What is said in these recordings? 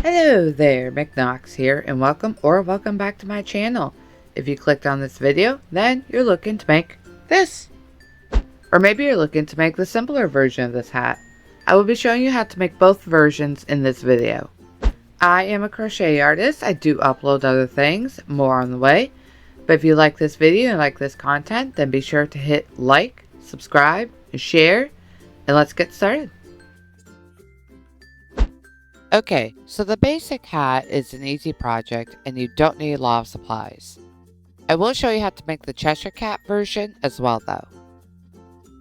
Hello there, McKnox here, and welcome back to my channel. If you clicked on this video, then you're looking to make this. Or maybe you're looking to make the simpler version of this hat. I will be showing you how to make both versions in this video. I am a crochet artist. I do upload other things, more on the way. But if you like this video and like this content, then be sure to hit like, subscribe, and share, and let's get started. Okay, so the basic hat is an easy project and you don't need a lot of supplies. I will show you how to make the Cheshire Cat version as well though.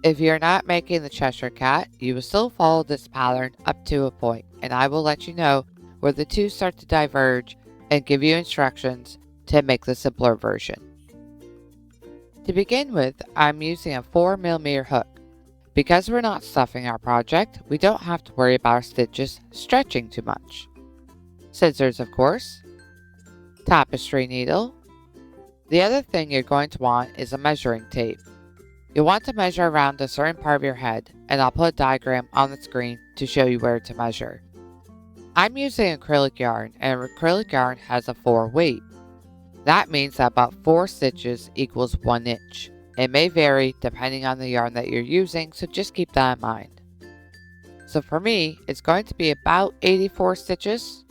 If you're not making the Cheshire Cat, you will still follow this pattern up to a point, and I will let you know where the two start to diverge and give you instructions to make the simpler version. To begin with, I'm using a 4mm hook. Because we're not stuffing our project, we don't have to worry about our stitches stretching too much. Scissors, of course. Tapestry needle. The other thing you're going to want is a measuring tape. You'll want to measure around a certain part of your head, and I'll put a diagram on the screen to show you where to measure. I'm using acrylic yarn, and acrylic yarn has a 4 weight. That means that about 4 stitches equals 1 inch. It may vary depending on the yarn that you're using, so just keep that in mind. So for me, it's going to be about 84 stitches.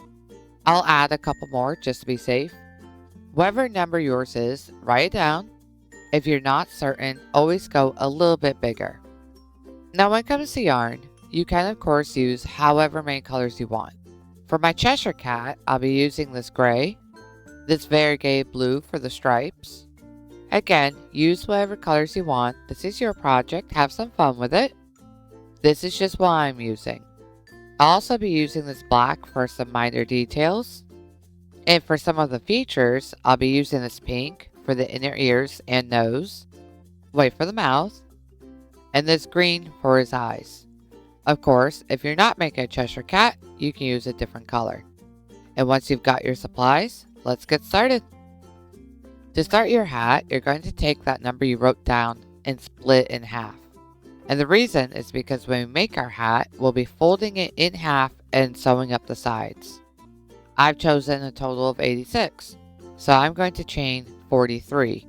I'll add a couple more just to be safe. Whatever number yours is, write it down. If you're not certain, always go a little bit bigger. Now when it comes to yarn, you can of course use however many colors you want. For my Cheshire Cat, I'll be using this gray, this variegated blue for the stripes. Again, use whatever colors you want. This is your project. Have some fun with it. This is just what I'm using. I'll also be using this black for some minor details. And for some of the features, I'll be using this pink for the inner ears and nose, white for the mouth, and this green for his eyes. Of course, if you're not making a Cheshire Cat, you can use a different color. And once you've got your supplies, let's get started. To start your hat, you're going to take that number you wrote down and split in half. And the reason is because when we make our hat, we'll be folding it in half and sewing up the sides. I've chosen a total of 86, so I'm going to chain 43.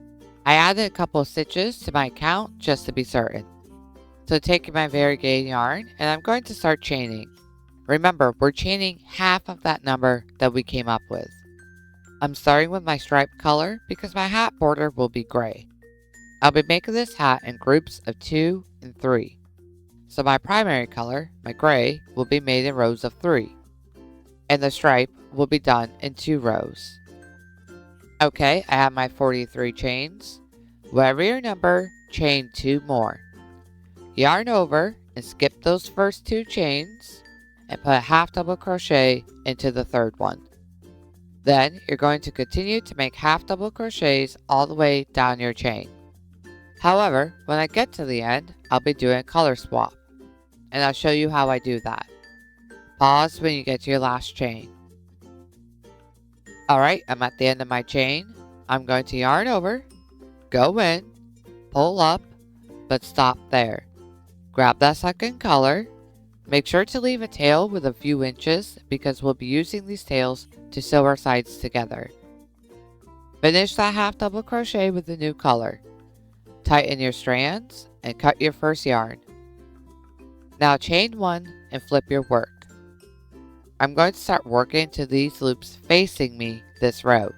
I added a couple of stitches to my count just to be certain. So taking my variegated yarn, and I'm going to start chaining. Remember, we're chaining half of that number that we came up with. I'm starting with my stripe color because my hat border will be gray. I'll be making this hat in groups of 2 and 3. So my primary color, my gray, will be made in rows of 3. And the stripe will be done in 2 rows. Okay, I have my 43 chains. Whatever your number, chain 2 more. Yarn over and skip those first 2 chains and put a half double crochet into the third one. Then you're going to continue to make half double crochets all the way down your chain. However, when I get to the end, I'll be doing a color swap, and I'll show you how I do that. Pause when you get to your last chain. Alright, I'm at the end of my chain. I'm going to yarn over, go in, pull up, but stop there. Grab that second color. Make sure to leave a tail with a few inches because we'll be using these tails to sew our sides together. Finish that half double crochet with the new color. Tighten your strands and cut your first yarn. Now chain 1 and flip your work. I'm going to start working to these loops facing me this row.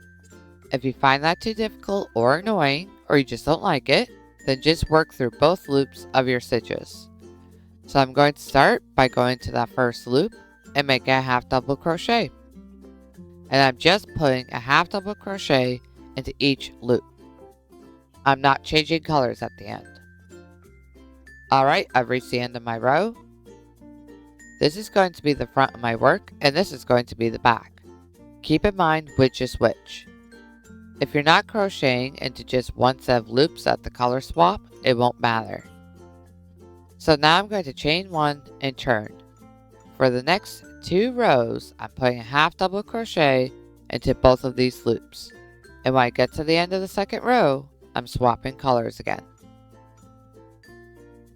If you find that too difficult or annoying, or you just don't like it, then just work through both loops of your stitches. So I'm going to start by going to that first loop and making a half double crochet. And I'm just putting a half double crochet into each loop. I'm not changing colors at the end. Alright, I've reached the end of my row. This is going to be the front of my work, and this is going to be the back. Keep in mind which is which. If you're not crocheting into just one set of loops at the color swap, it won't matter. So now I'm going to chain 1 and turn. For the next 2 rows, I'm putting a half double crochet into both of these loops. And when I get to the end of the second row, I'm swapping colors again.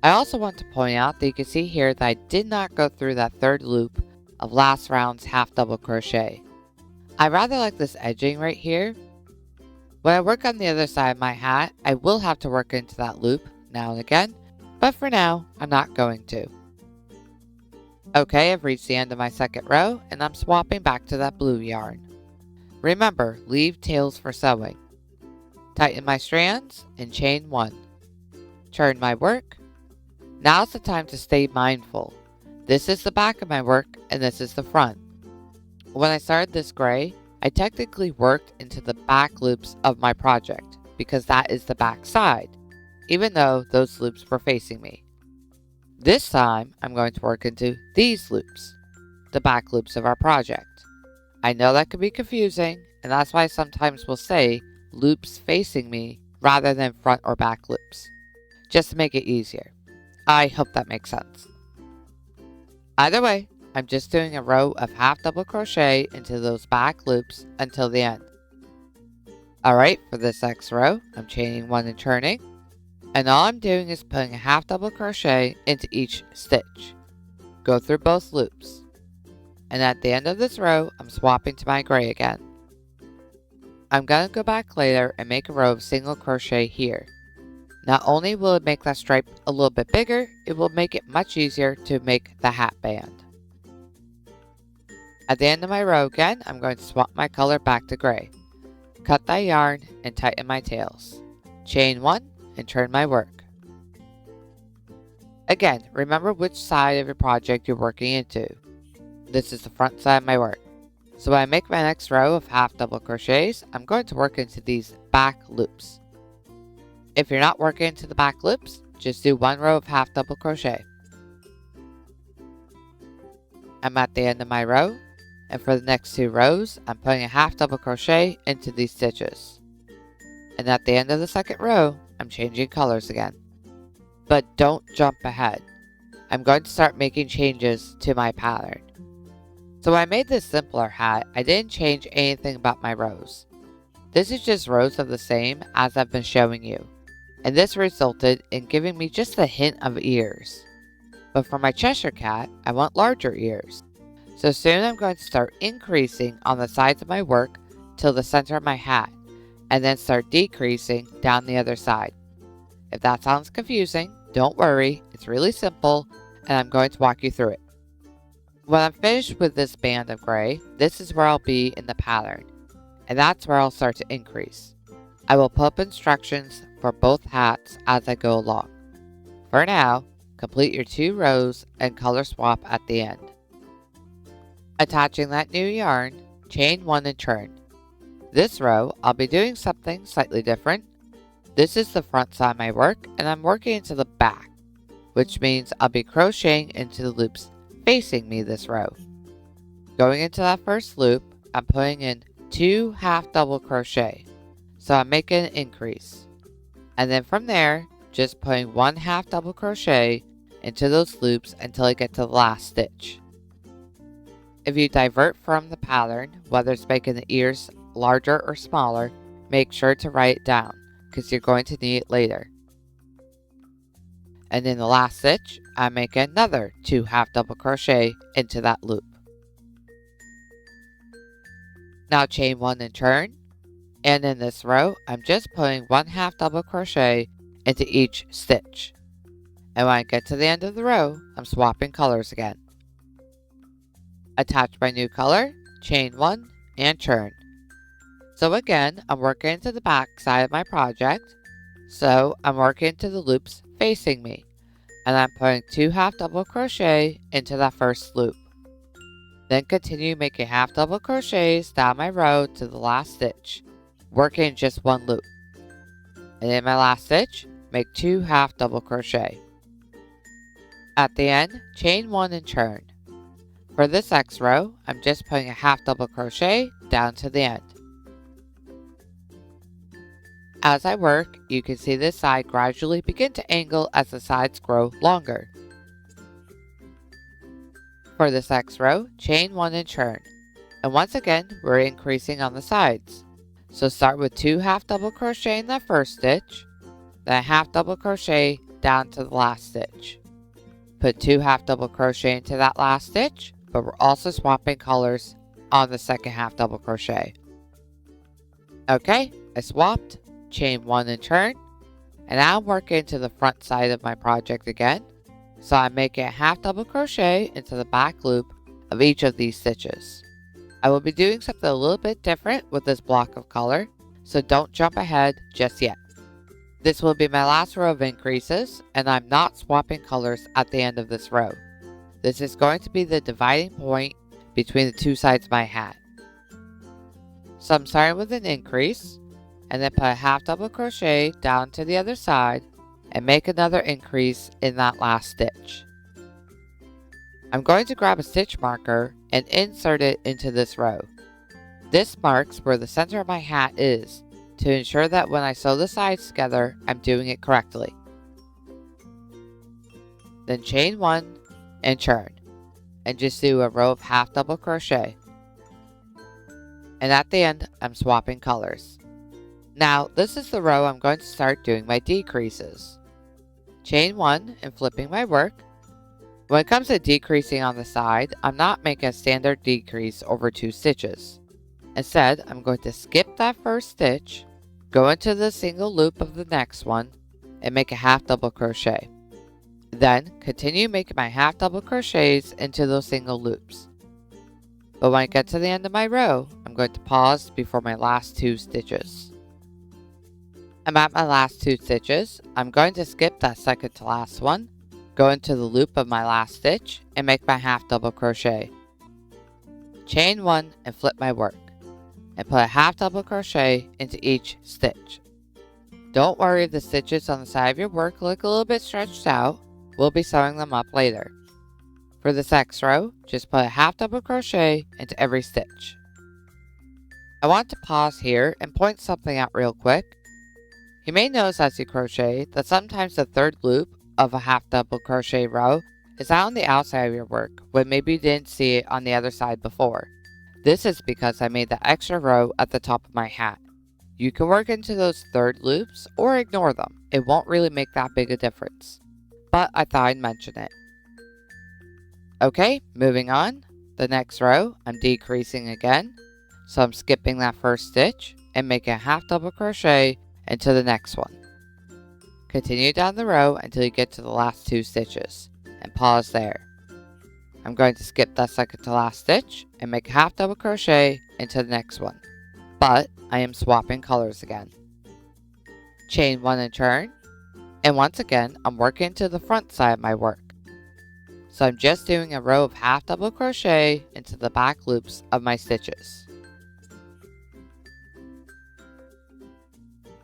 I also want to point out that you can see here that I did not go through that third loop of last round's half double crochet. I rather like this edging right here. When I work on the other side of my hat, I will have to work into that loop now and again, but for now, I'm not going to. Okay, I've reached the end of my second row and I'm swapping back to that blue yarn. Remember, leave tails for sewing. Tighten my strands and chain 1. Turn my work. Now's the time to stay mindful. This is the back of my work and this is the front. When I started this gray, I technically worked into the back loops of my project because that is the back side, even though those loops were facing me. This time, I'm going to work into these loops, the back loops of our project. I know that can be confusing, and that's why sometimes we'll say loops facing me rather than front or back loops, just to make it easier. I hope that makes sense. Either way, I'm just doing a row of half double crochet into those back loops until the end. Alright, for this next row, I'm chaining 1 and turning. And all I'm doing is putting a half double crochet into each stitch. Go through both loops. And at the end of this row, I'm swapping to my gray again. I'm going to go back later and make a row of single crochet here. Not only will it make that stripe a little bit bigger, it will make it much easier to make the hat band. At the end of my row again, I'm going to swap my color back to gray. Cut that yarn and tighten my tails. Chain 1 and turn my work. Again, remember which side of your project you're working into. This is the front side of my work. So when I make my next row of half double crochets, I'm going to work into these back loops. If you're not working into the back loops, just do 1 row of half double crochet. I'm at the end of my row, and for the next 2 rows, I'm putting a half double crochet into these stitches. And at the end of the second row, I'm changing colors again. But don't jump ahead. I'm going to start making changes to my pattern. So when I made this simpler hat, I didn't change anything about my rows. This is just rows of the same as I've been showing you. And this resulted in giving me just a hint of ears. But for my Cheshire Cat, I want larger ears. So soon I'm going to start increasing on the sides of my work till the center of my hat, and then start decreasing down the other side. If that sounds confusing, don't worry, it's really simple, and I'm going to walk you through it. When I'm finished with this band of gray, this is where I'll be in the pattern, and that's where I'll start to increase. I will put up instructions for both hats as I go along. For now, complete your 2 rows and color swap at the end. Attaching that new yarn, chain 1 and turn. This row, I'll be doing something slightly different. This is the front side of my work, and I'm working into the back, which means I'll be crocheting into the loops facing me this row. Going into that first loop, I'm putting in 2 half double crochet, so I'm making an increase. And then from there, just putting 1 half double crochet into those loops until I get to the last stitch. If you divert from the pattern, whether it's making the ears larger or smaller, make sure to write it down because you're going to need it later. And in the last stitch, I make another 2 half double crochet into that loop. Now chain 1 and turn, and in this row, I'm just putting 1 half double crochet into each stitch. And when I get to the end of the row, I'm swapping colors again. Attach my new color, chain 1, and turn. So again, I'm working into the back side of my project, so I'm working into the loops facing me, and I'm putting 2 half double crochet into that first loop. Then continue making half double crochets down my row to the last stitch, working just 1 loop. And in my last stitch, make 2 half double crochet. At the end, chain 1 and turn. For this next row, I'm just putting a half double crochet down to the end. As I work, you can see this side gradually begin to angle as the sides grow longer. For this next row, chain 1 and turn. And once again, we're increasing on the sides. So start with 2 half double crochet in that first stitch, then a half double crochet down to the last stitch. Put 2 half double crochet into that last stitch, but we're also swapping colors on the second half double crochet. Okay, I swapped, chain 1 and turn, and now I'm working to the front side of my project again. So I'm making a half double crochet into the back loop of each of these stitches. I will be doing something a little bit different with this block of color, so don't jump ahead just yet. This will be my last row of increases, and I'm not swapping colors at the end of this row. This is going to be the dividing point between the two sides of my hat. So I'm starting with an increase, and then put a half double crochet down to the other side, and make another increase in that last stitch. I'm going to grab a stitch marker and insert it into this row. This marks where the center of my hat is to ensure that when I sew the sides together, I'm doing it correctly. Then chain 1 and turn, and just do a row of half double crochet. And at the end, I'm swapping colors. Now, this is the row I'm going to start doing my decreases. Chain 1 and flipping my work. When it comes to decreasing on the side, I'm not making a standard decrease over 2 stitches. Instead, I'm going to skip that first stitch, go into the single loop of the next one, and make a half double crochet. Then, continue making my half double crochets into those single loops. But when I get to the end of my row, I'm going to pause before my last 2 stitches. I'm at my last 2 stitches. I'm going to skip that second to last one, go into the loop of my last stitch, and make my half double crochet. Chain 1 and flip my work, and put a half double crochet into each stitch. Don't worry if the stitches on the side of your work look a little bit stretched out. We'll be sewing them up later. For this next row, just put a half double crochet into every stitch. I want to pause here and point something out real quick. You may notice as you crochet that sometimes the third loop of a half double crochet row is out on the outside of your work when maybe you didn't see it on the other side before. This is because I made the extra row at the top of my hat. You can work into those third loops or ignore them. It won't really make that big a difference. But I thought I'd mention it. Okay, moving on. The next row, I'm decreasing again. So I'm skipping that first stitch and making a half double crochet into the next one. Continue down the row until you get to the last 2 stitches and pause there. I'm going to skip that second to last stitch and make a half double crochet into the next one. But I am swapping colors again. Chain 1 and turn. And once again, I'm working to the front side of my work. So I'm just doing a row of half double crochet into the back loops of my stitches.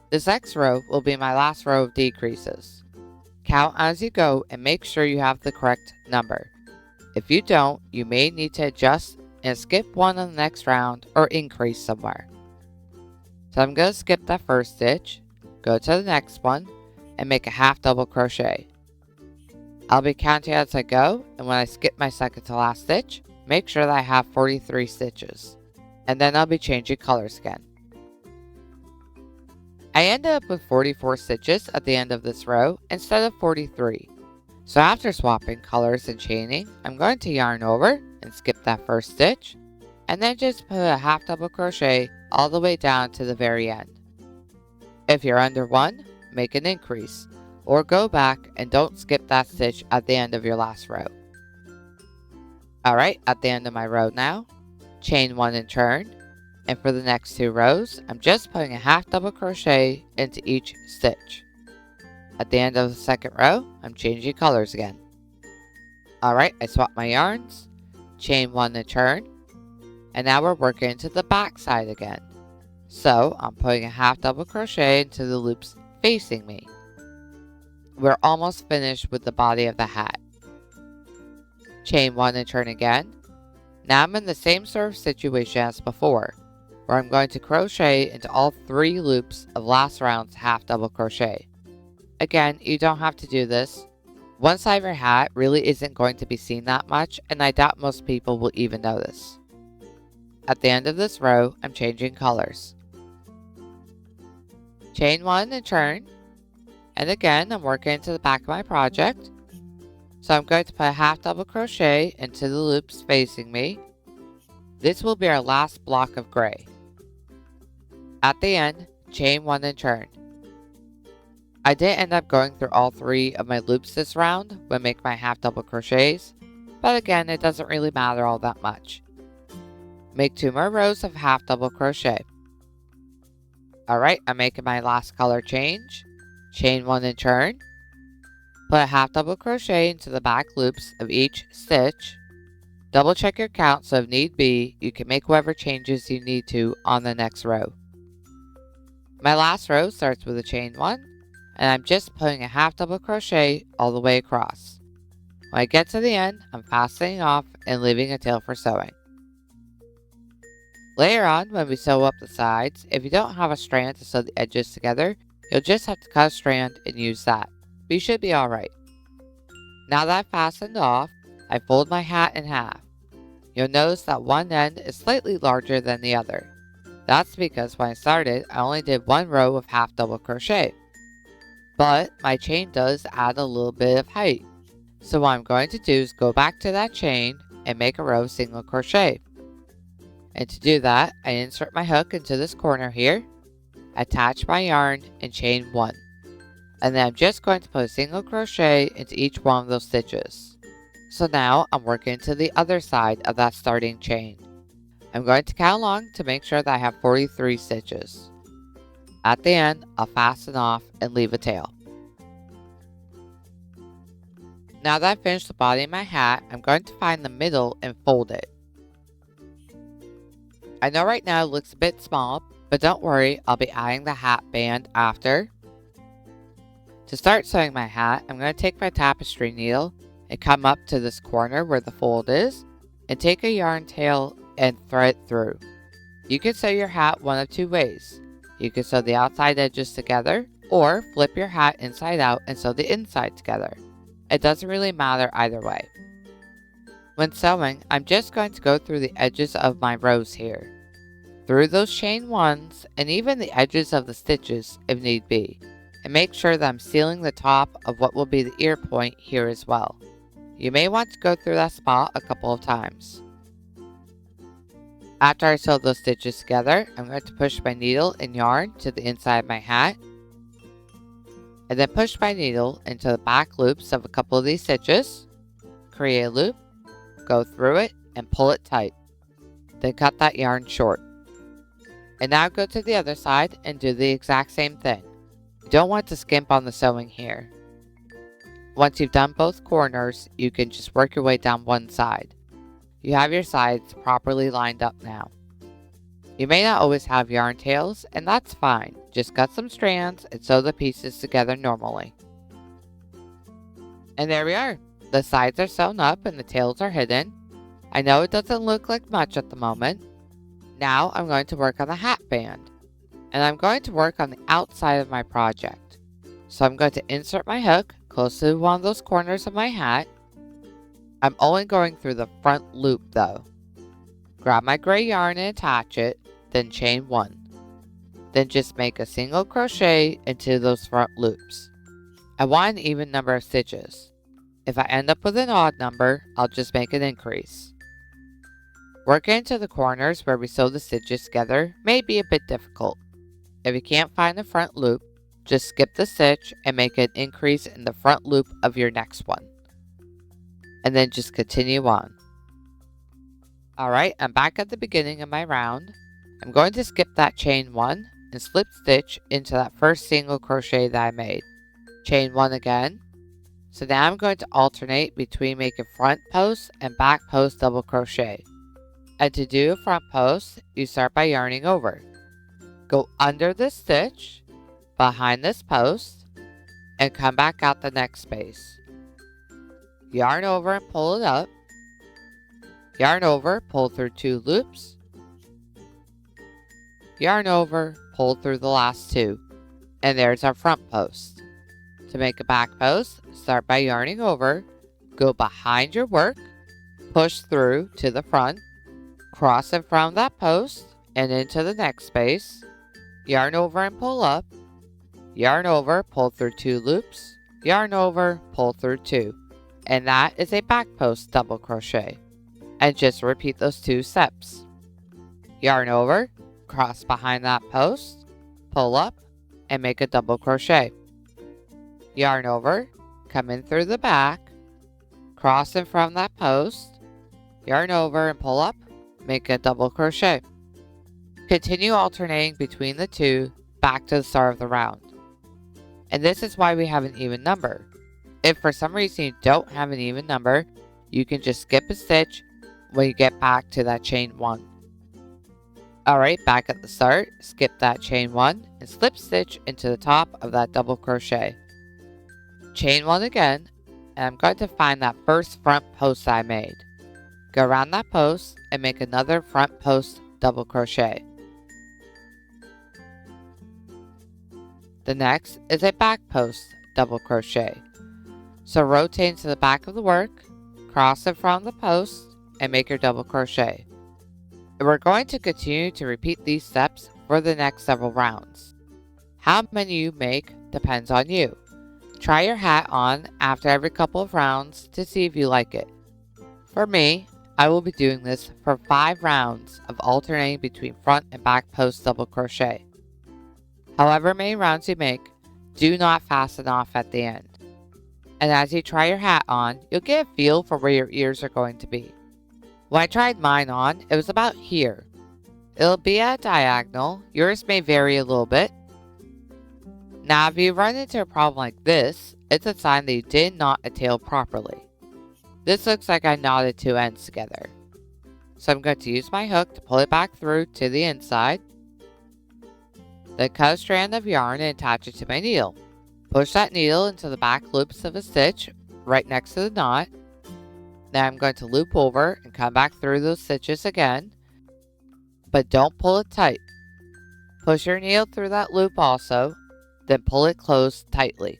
This next row will be my last row of decreases. Count as you go and make sure you have the correct number. If you don't, you may need to adjust and skip one on the next round or increase somewhere. So I'm going to skip that first stitch, go to the next one, and make a half double crochet. I'll be counting as I go, and when I skip my second to last stitch, make sure that I have 43 stitches. And then I'll be changing colors again. I ended up with 44 stitches at the end of this row instead of 43. So after swapping colors and chaining, I'm going to yarn over and skip that first stitch, and then just put a half double crochet all the way down to the very end. If you're under 1, make an increase, or go back and don't skip that stitch at the end of your last row. Alright, at the end of my row now, chain 1 and turn, and for the next 2 rows, I'm just putting a half double crochet into each stitch. At the end of the second row, I'm changing colors again. Alright, I swapped my yarns, chain 1 and turn, and now we're working into the back side again. So I'm putting a half double crochet into the loops facing me. We're almost finished with the body of the hat. Chain 1 and turn again. Now I'm in the same sort of situation as before, where I'm going to crochet into all 3 loops of last round's half double crochet. Again, you don't have to do this. One side of your hat really isn't going to be seen that much, and I doubt most people will even notice. At the end of this row, I'm changing colors. Chain 1 and turn, and again I'm working into the back of my project. So I'm going to put a half double crochet into the loops facing me. This will be our last block of gray. At the end, chain 1 and turn. I did end up going through all 3 of my loops this round when making my half double crochets, but again, it doesn't really matter all that much. Make 2 more rows of half double crochet. Alright, I'm making my last color change. Chain 1 and turn. Put a half double crochet into the back loops of each stitch. Double check your count so if need be, you can make whatever changes you need to on the next row. My last row starts with a chain 1, and I'm just putting a half double crochet all the way across. When I get to the end, I'm fastening off and leaving a tail for sewing. Later on, when we sew up the sides, if you don't have a strand to sew the edges together, you'll just have to cut a strand and use that. But you should be alright. Now that I've fastened off, I fold my hat in half. You'll notice that one end is slightly larger than the other. That's because when I started, I only did 1 row of half double crochet. But my chain does add a little bit of height. So what I'm going to do is go back to that chain and make a row of single crochet. And to do that, I insert my hook into this corner here, attach my yarn, and chain 1. And then I'm just going to put a single crochet into each one of those stitches. So now I'm working to the other side of that starting chain. I'm going to count along to make sure that I have 43 stitches. At the end, I'll fasten off and leave a tail. Now that I've finished the body of my hat, I'm going to find the middle and fold it. I know right now it looks a bit small, but don't worry, I'll be adding the hat band after. To start sewing my hat, I'm going to take my tapestry needle and come up to this corner where the fold is, and take a yarn tail and thread through. You can sew your hat one of 2 ways. You can sew the outside edges together, or flip your hat inside out and sew the inside together. It doesn't really matter either way. When sewing, I'm just going to go through the edges of my rows here, through those chain 1s, and even the edges of the stitches if need be, and make sure that I'm sealing the top of what will be the ear point here as well. You may want to go through that spot a couple of times. After I sew those stitches together, I'm going to push my needle and yarn to the inside of my hat, and then push my needle into the back loops of a couple of these stitches, create a loop, go through it, and pull it tight. Then cut that yarn short. And now go to the other side and do the exact same thing. You don't want to skimp on the sewing here. Once you've done both corners, you can just work your way down one side. You have your sides properly lined up now. You may not always have yarn tails, and that's fine. Just cut some strands and sew the pieces together normally. And there we are. The sides are sewn up and the tails are hidden. I know it doesn't look like much at the moment. Now I'm going to work on the hat band. And I'm going to work on the outside of my project. So I'm going to insert my hook close to one of those corners of my hat. I'm only going through the front loop though. Grab my gray yarn and attach it, then chain 1. Then just make a single crochet into those front loops. I want an even number of stitches. If I end up with an odd number, I'll just make an increase. Working into the corners where we sew the stitches together may be a bit difficult. If you can't find the front loop, just skip the stitch and make an increase in the front loop of your next one. And then just continue on. Alright, I'm back at the beginning of my round. I'm going to skip that chain 1 and slip stitch into that first single crochet that I made. Chain 1 again. So now I'm going to alternate between making front post and back post double crochet. And to do a front post, you start by yarning over. Go under this stitch, behind this post, and come back out the next space. Yarn over and pull it up. Yarn over, pull through 2 loops. Yarn over, pull through the last 2. And there's our front post. To make a back post, start by yarning over, go behind your work, push through to the front, cross in front of that post, and into the next space. Yarn over and pull up. Yarn over, pull through 2 loops. Yarn over, pull through 2. and that is a back post double crochet. And just repeat those 2 steps. Yarn over, cross behind that post, pull up, and make a double crochet. Yarn over, come in through the back, cross in from that post, yarn over and pull up, make a double crochet. Continue alternating between the 2 back to the start of the round. And this is why we have an even number. If for some reason you don't have an even number, you can just skip a stitch when you get back to that chain 1. Alright, back at the start, skip that chain 1 and slip stitch into the top of that double crochet. Chain 1 again, and I'm going to find that first front post I made. Go around that post and make another front post double crochet. The next is a back post double crochet. So rotate into the back of the work, cross it from the post, and make your double crochet. And we're going to continue to repeat these steps for the next several rounds. How many you make depends on you. Try your hat on after every couple of rounds to see if you like it. For me, I will be doing this for 5 rounds of alternating between front and back post double crochet. However many rounds you make, do not fasten off at the end. And as you try your hat on, you'll get a feel for where your ears are going to be. When I tried mine on, it was about here. It'll be at a diagonal. Yours may vary a little bit. Now if you run into a problem like this, it's a sign that you did knot a tail properly. This looks like I knotted 2 ends together. So I'm going to use my hook to pull it back through to the inside. Then cut a strand of yarn and attach it to my needle. Push that needle into the back loops of a stitch right next to the knot. Then I'm going to loop over and come back through those stitches again. But don't pull it tight. Push your needle through that loop also, then pull it closed tightly.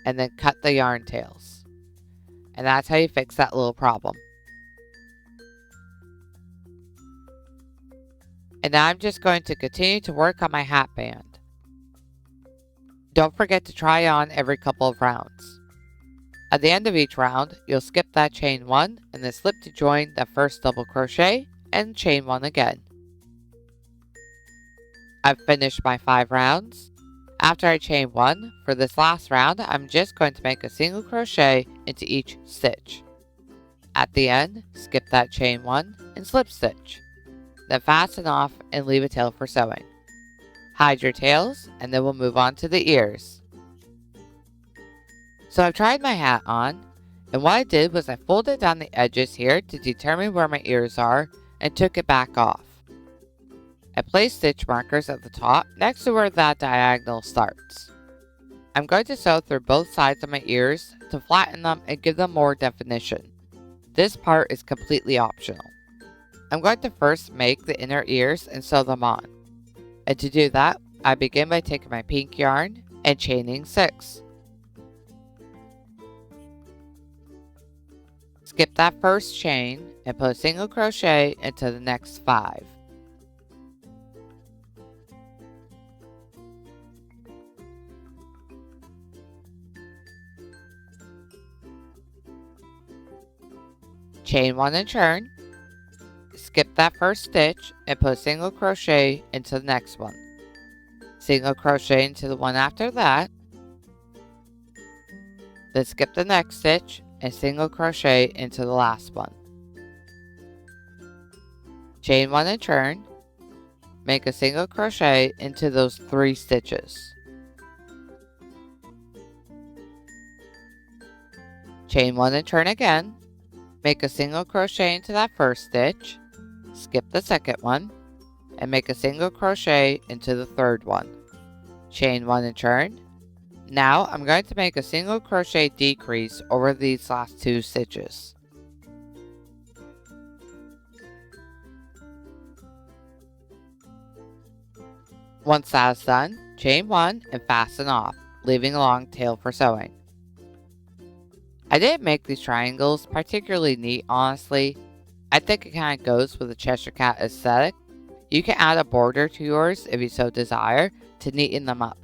And then cut the yarn tails. And that's how you fix that little problem. And now I'm just going to continue to work on my hat band. Don't forget to try on every couple of rounds. At the end of each round, you'll skip that chain 1 and then slip to join the first double crochet and chain 1 again. I've finished my 5 rounds. After I chain 1, for this last round, I'm just going to make a single crochet into each stitch. At the end, skip that chain 1 and slip stitch. Then fasten off and leave a tail for sewing. Hide your tails, and then we'll move on to the ears. So I've tried my hat on, and what I did was I folded down the edges here to determine where my ears are and took it back off. I placed stitch markers at the top next to where that diagonal starts. I'm going to sew through both sides of my ears to flatten them and give them more definition. This part is completely optional. I'm going to first make the inner ears and sew them on. And to do that, I begin by taking my pink yarn and chaining 6. Skip that first chain and put a single crochet into the next 5. Chain 1 and turn. Skip that first stitch and put a single crochet into the next one. Single crochet into the one after that. Then skip the next stitch and single crochet into the last one. Chain 1 and turn. Make a single crochet into those 3 stitches. Chain 1 and turn again. Make a single crochet into that first stitch. Skip the second one and make a single crochet into the third one. Chain 1 and turn. Now I'm going to make a single crochet decrease over these last 2 stitches. Once that is done, chain 1 and fasten off, leaving a long tail for sewing. I didn't make these triangles particularly neat, honestly. I think it kind of goes with the Cheshire Cat aesthetic. You can add a border to yours if you so desire to neaten them up.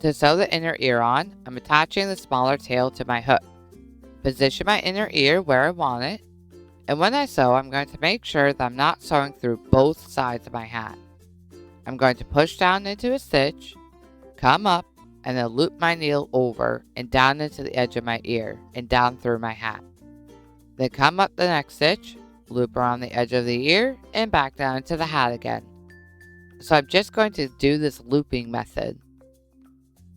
To sew the inner ear on, I'm attaching the smaller tail to my hook. position my inner ear where I want it, and when I sew, I'm going to make sure that I'm not sewing through both sides of my hat. I'm going to push down into a stitch, come up, and then loop my needle over and down into the edge of my ear and down through my hat. Then come up the next stitch, loop around the edge of the ear, and back down into the hat again. So I'm just going to do this looping method.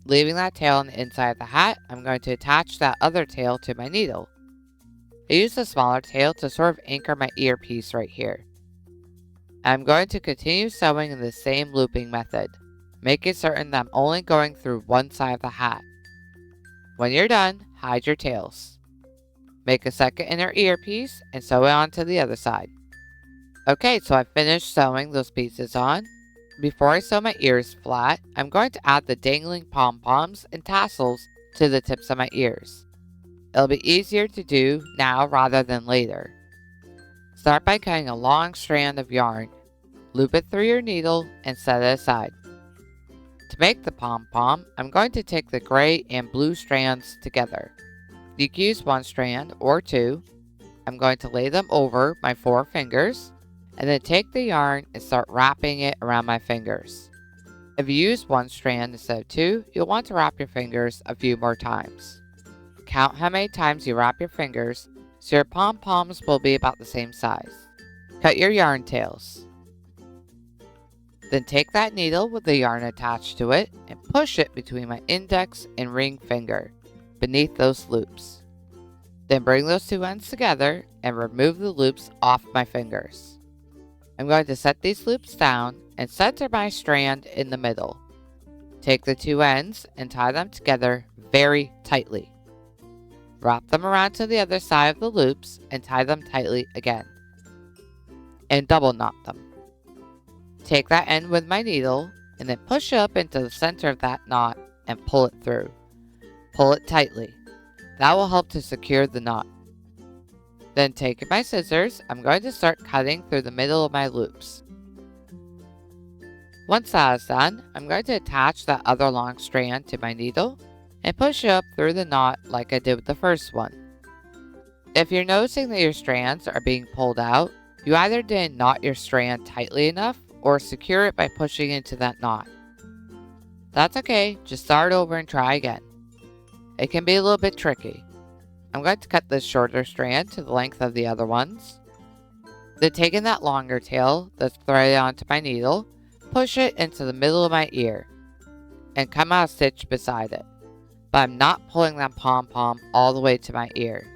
Leaving that tail on the inside of the hat, I'm going to attach that other tail to my needle. I use the smaller tail to sort of anchor my earpiece right here. I'm going to continue sewing in the same looping method, making certain that I'm only going through one side of the hat. When you're done, hide your tails. Make a second inner earpiece and sew it onto the other side. Okay, so I finished sewing those pieces on. Before I sew my ears flat, I'm going to add the dangling pom-poms and tassels to the tips of my ears. It'll be easier to do now rather than later. Start by cutting a long strand of yarn, loop it through your needle, and set it aside. To make the pom-pom, I'm going to take the gray and blue strands together. You can use one strand or two. I'm going to lay them over my 4 fingers, and then take the yarn and start wrapping it around my fingers. If you use one strand instead of 2, you'll want to wrap your fingers a few more times. Count how many times you wrap your fingers so your pom-poms will be about the same size. Cut your yarn tails. Then take that needle with the yarn attached to it and push it between my index and ring finger, beneath those loops. Then bring those 2 ends together and remove the loops off my fingers. I'm going to set these loops down and center my strand in the middle. Take the 2 ends and tie them together very tightly. Wrap them around to the other side of the loops and tie them tightly again. And double knot them. Take that end with my needle and then push it up into the center of that knot and pull it through. Pull it tightly. That will help to secure the knot. Then taking my scissors, I'm going to start cutting through the middle of my loops. Once that is done, I'm going to attach that other long strand to my needle and push it up through the knot like I did with the first one. If you're noticing that your strands are being pulled out, you either didn't knot your strand tightly enough or secure it by pushing into that knot. That's okay, just start over and try again. It can be a little bit tricky. I'm going to cut this shorter strand to the length of the other ones. Then taking that longer tail that's threaded onto my needle, push it into the middle of my ear and come out a stitch beside it. But I'm not pulling that pom-pom all the way to my ear.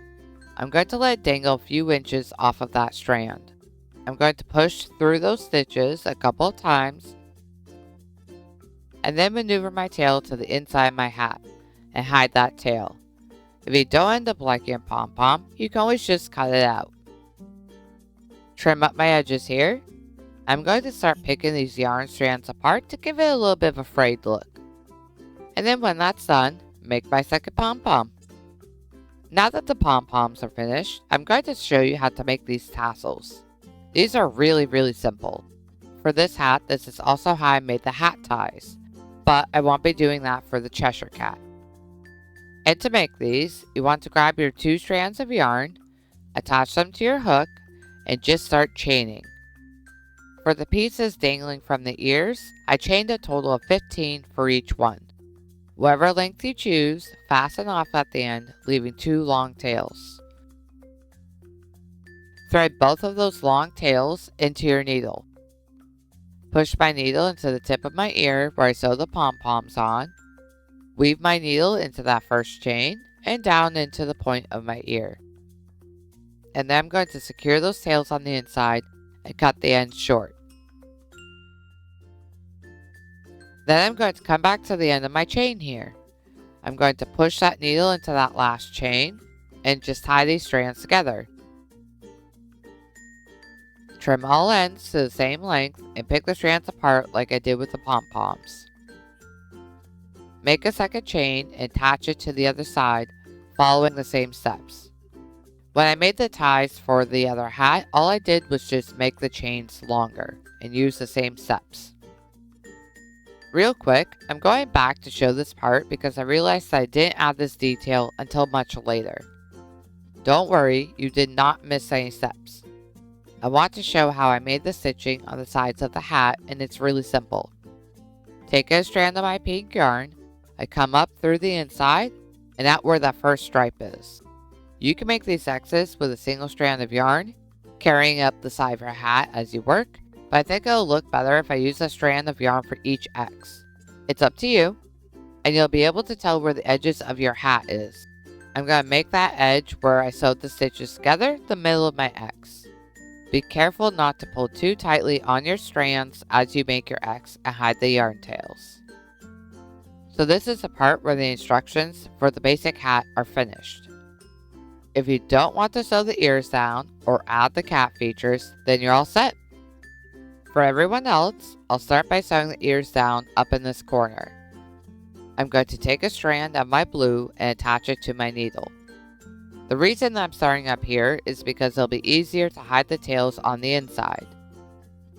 I'm going to let it dangle a few inches off of that strand. I'm going to push through those stitches a couple of times and then maneuver my tail to the inside of my hat and hide that tail. If you don't end up liking a pom-pom, you can always just cut it out. Trim up my edges here. I'm going to start picking these yarn strands apart to give it a little bit of a frayed look. And then when that's done, make my second pom-pom. Now that the pom-poms are finished, I'm going to show you how to make these tassels. These are really simple. For this hat, this is also how I made the hat ties, but I won't be doing that for the Cheshire Cat. And to make these, you want to grab your 2 strands of yarn, attach them to your hook, and just start chaining. For the pieces dangling from the ears, I chained a total of 15 for each one. Whatever length you choose, fasten off at the end, leaving 2 long tails. Thread both of those long tails into your needle. Push my needle into the tip of my ear where I sew the pom-poms on. Weave my needle into that first chain and down into the point of my ear. And then I'm going to secure those tails on the inside and cut the ends short. Then I'm going to come back to the end of my chain here. I'm going to push that needle into that last chain and just tie these strands together. Trim all ends to the same length and pick the strands apart like I did with the pom-poms. Make a second chain and attach it to the other side, following the same steps. When I made the ties for the other hat, all I did was just make the chains longer and use the same steps. Real quick, I'm going back to show this part because I realized that I didn't add this detail until much later. Don't worry, you did not miss any steps. I want to show how I made the stitching on the sides of the hat, and it's really simple. Take a strand of my pink yarn, I come up through the inside and out where that first stripe is. You can make these X's with a single strand of yarn, carrying up the side of your hat as you work, but I think it'll look better if I use a strand of yarn for each X. It's up to you, and you'll be able to tell where the edges of your hat is. I'm going to make that edge where I sewed the stitches together the middle of my X. Be careful not to pull too tightly on your strands as you make your X and hide the yarn tails. So this is the part where the instructions for the basic hat are finished. If you don't want to sew the ears down or add the cat features, then you're all set. For everyone else, I'll start by sewing the ears down up in this corner. I'm going to take a strand of my blue and attach it to my needle. The reason that I'm starting up here is because it'll be easier to hide the tails on the inside.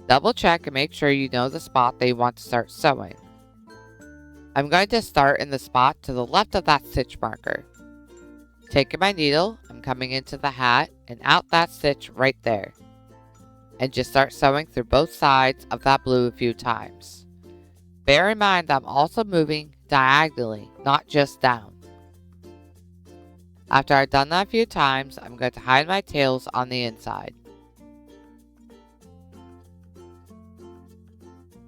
Double check and make sure you know the spot that you want to start sewing. I'm going to start in the spot to the left of that stitch marker. Taking my needle, I'm coming into the hat and out that stitch right there. And just start sewing through both sides of that blue a few times. Bear in mind that I'm also moving diagonally, not just down. After I've done that a few times, I'm going to hide my tails on the inside.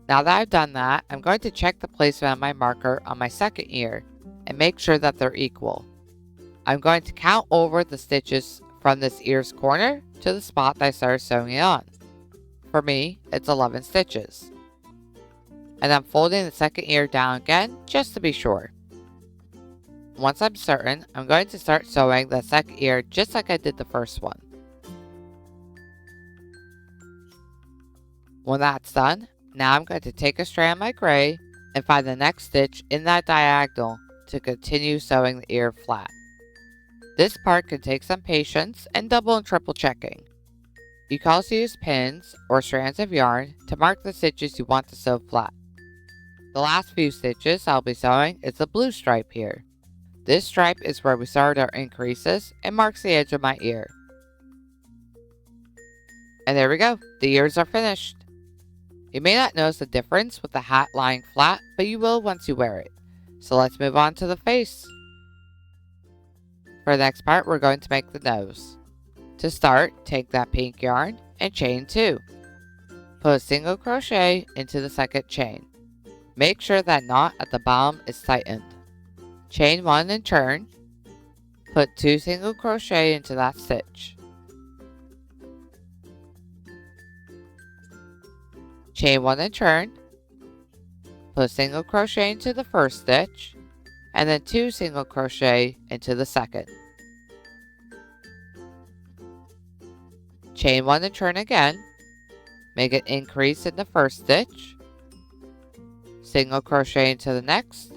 Now that I've done that, I'm going to check the placement of my marker on my second ear and make sure that they're equal. I'm going to count over the stitches from this ear's corner to the spot that I started sewing it on. For me, it's 11 stitches. And I'm folding the second ear down again just to be sure. Once I'm certain, I'm going to start sewing the second ear just like I did the first one. When that's done, now I'm going to take a strand of my gray and find the next stitch in that diagonal to continue sewing the ear flat. This part can take some patience and double and triple checking. You can also use pins or strands of yarn to mark the stitches you want to sew flat. The last few stitches I'll be sewing is the blue stripe here. This stripe is where we started our increases and marks the edge of my ear. And there we go, the ears are finished. You may not notice the difference with the hat lying flat, but you will once you wear it. So let's move on to the face. For the next part, we're going to make the nose. To start, take that pink yarn and chain 2. Put a single crochet into the second chain. Make sure that knot at the bottom is tightened. Chain 1 and turn. Put 2 single crochet into that stitch. Chain 1 and turn. Put a single crochet into the first stitch, and then 2 single crochet into the second. Chain 1 and turn again. Make an increase in the first stitch. Single crochet into the next,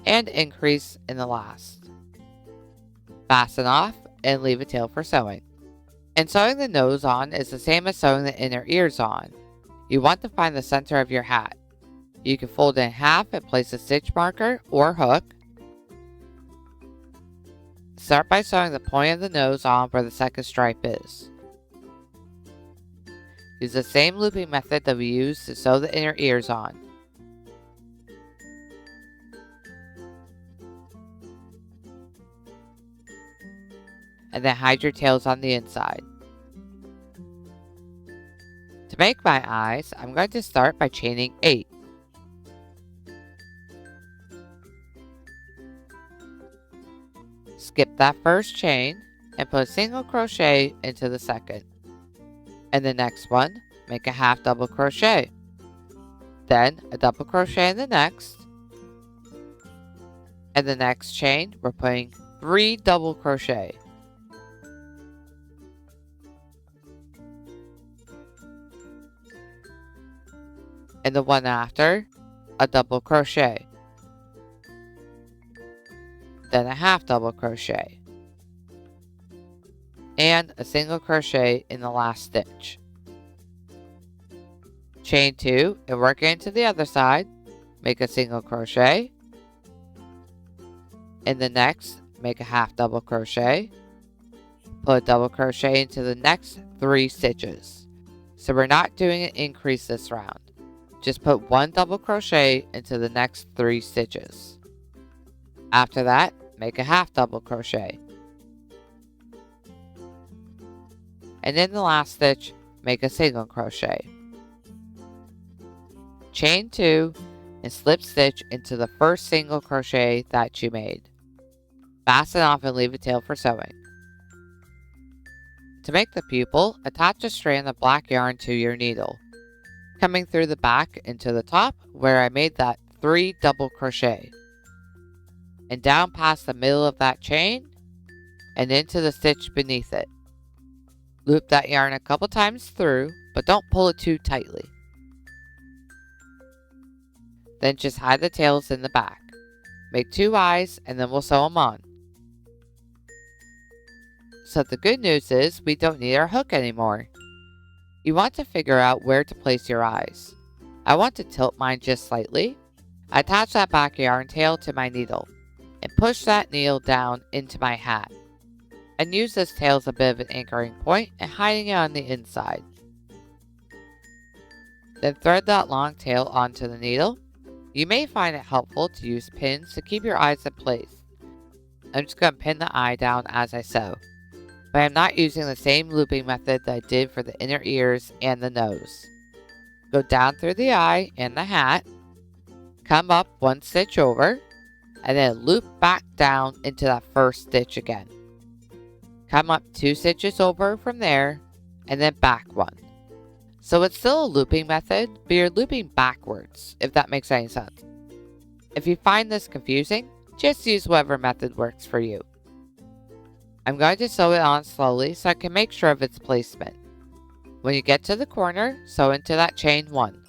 and increase in the last. Fasten off and leave a tail for sewing. And sewing the nose on is the same as sewing the inner ears on. You want to find the center of your hat. You can fold it in half and place a stitch marker or hook. Start by sewing the point of the nose on where the second stripe is. Use the same looping method that we used to sew the inner ears on. And then hide your tails on the inside. To make my eyes, I'm going to start by chaining 8. Skip that first chain and put a single crochet into the second. And the next one, make a half double crochet. Then a double crochet in the next. And the next chain, we're putting 3 double crochet. And the one after, a double crochet. Then a half double crochet. And a single crochet in the last stitch. Chain 2 and work into the other side. Make a single crochet. In the next, make a half double crochet. Put a double crochet into the next 3 stitches. So we're not doing an increase this round. Just put 1 double crochet into the next 3 stitches. After that, make a half double crochet. And in the last stitch, make a single crochet. Chain 2 and slip stitch into the first single crochet that you made. Fasten off and leave a tail for sewing. To make the pupil, attach a strand of black yarn to your needle, coming through the back into the top where I made that 3 double crochet, and down past the middle of that chain and into the stitch beneath it. Loop that yarn a couple times through, but don't pull it too tightly. Then just hide the tails in the back. Make 2 eyes and then we'll sew them on. So the good news is we don't need our hook anymore. You want to figure out where to place your eyes. I want to tilt mine just slightly. I attach that back yarn tail to my needle and push that needle down into my hat. And use this tail as a bit of an anchoring point and hiding it on the inside. Then thread that long tail onto the needle. You may find it helpful to use pins to keep your eyes in place. I'm just going to pin the eye down as I sew, but I'm not using the same looping method that I did for the inner ears and the nose. Go down through the eye and the hat, come up 1 stitch over, and then loop back down into that first stitch again. Come up 2 stitches over from there, and then back 1. So it's still a looping method, but you're looping backwards, if that makes any sense. If you find this confusing, just use whatever method works for you. I'm going to sew it on slowly so I can make sure of its placement. When you get to the corner, sew into that chain 1.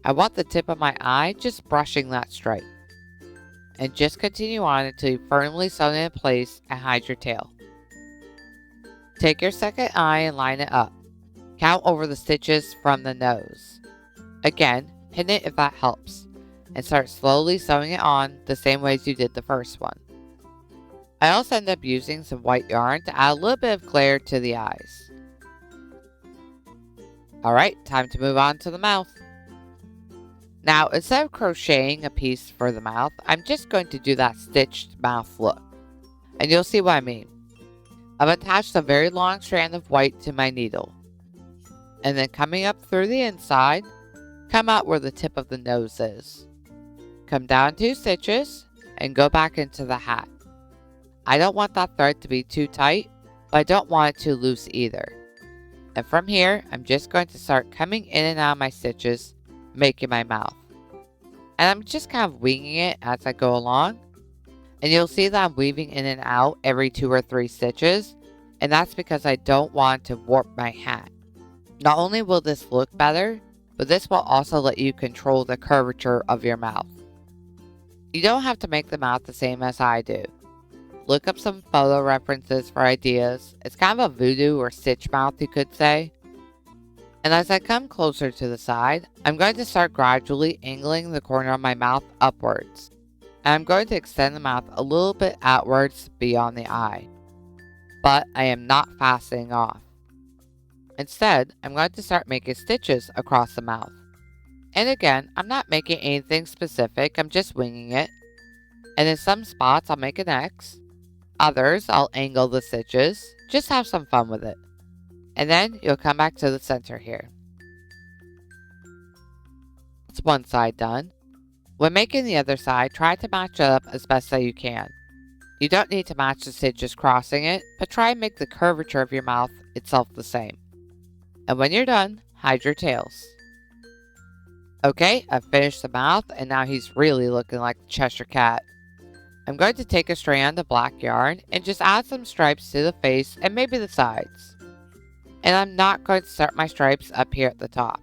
I want the tip of my eye just brushing that stripe. And just continue on until you firmly sew it in place and hide your tail. Take your second eye and line it up. Count over the stitches from the nose. Again, pin it if that helps, and start slowly sewing it on the same way as you did the first one. I also end up using some white yarn to add a little bit of glare to the eyes. Alright, time to move on to the mouth. Now, instead of crocheting a piece for the mouth, I'm just going to do that stitched mouth look. And you'll see what I mean. I've attached a very long strand of white to my needle. And then coming up through the inside, come out where the tip of the nose is. Come down 2 stitches and go back into the hat. I don't want that thread to be too tight, but I don't want it too loose either. And from here, I'm just going to start coming in and out of my stitches, making my mouth. And I'm just kind of winging it as I go along. And you'll see that I'm weaving in and out every 2 or 3 stitches, and that's because I don't want to warp my hat. Not only will this look better, but this will also let you control the curvature of your mouth. You don't have to make the mouth the same as I do. Look up some photo references for ideas. It's kind of a voodoo or stitch mouth, you could say. And as I come closer to the side, I'm going to start gradually angling the corner of my mouth upwards. And I'm going to extend the mouth a little bit outwards beyond the eye. But I am not fastening off. Instead, I'm going to start making stitches across the mouth. And again, I'm not making anything specific, I'm just winging it. And in some spots, I'll make an X. Others, I'll angle the stitches. Just have some fun with it. And then you'll come back to the center here. That's one side done. When making the other side, try to match it up as best that you can. You don't need to match the stitches crossing it, but try and make the curvature of your mouth itself the same. And when you're done, hide your tails. Okay, I've finished the mouth, and now he's really looking like the Cheshire Cat. I'm going to take a strand of black yarn and just add some stripes to the face and maybe the sides. And I'm not going to start my stripes up here at the top.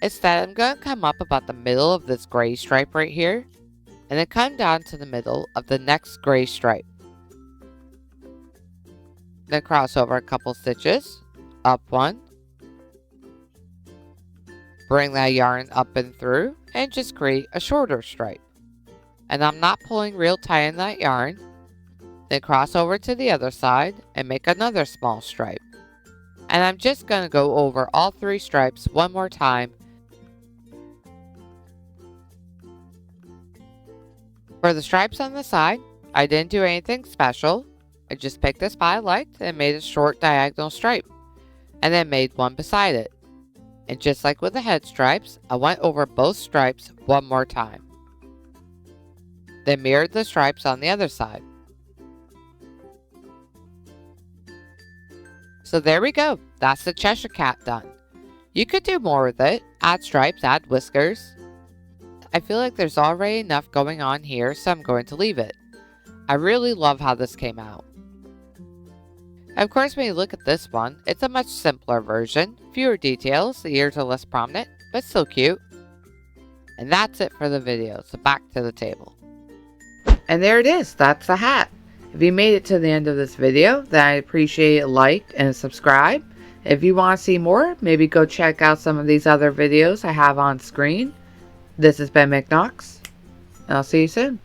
Instead, I'm going to come up about the middle of this gray stripe right here, and then come down to the middle of the next gray stripe. Then cross over a couple stitches, up 1. Bring that yarn up and through, and just create a shorter stripe. And I'm not pulling real tight in that yarn. Then cross over to the other side and make another small stripe. And I'm just going to go over all 3 stripes one more time. For the stripes on the side, I didn't do anything special. I just picked a spot I liked and made a short diagonal stripe, and then made one beside it. And just like with the head stripes, I went over both stripes one more time. Then mirrored the stripes on the other side. So there we go, that's the Cheshire Cat done. You could do more with it, add stripes, add whiskers. I feel like there's already enough going on here, so I'm going to leave it. I really love how this came out. Of course, when you look at this one, it's a much simpler version, fewer details, the ears are less prominent, but still cute. And that's it for the video, so back to the table. And there it is, that's the hat. If you made it to the end of this video, then I'd appreciate a like and subscribe. If you want to see more, maybe go check out some of these other videos I have on screen. This has been McKnox, and I'll see you soon.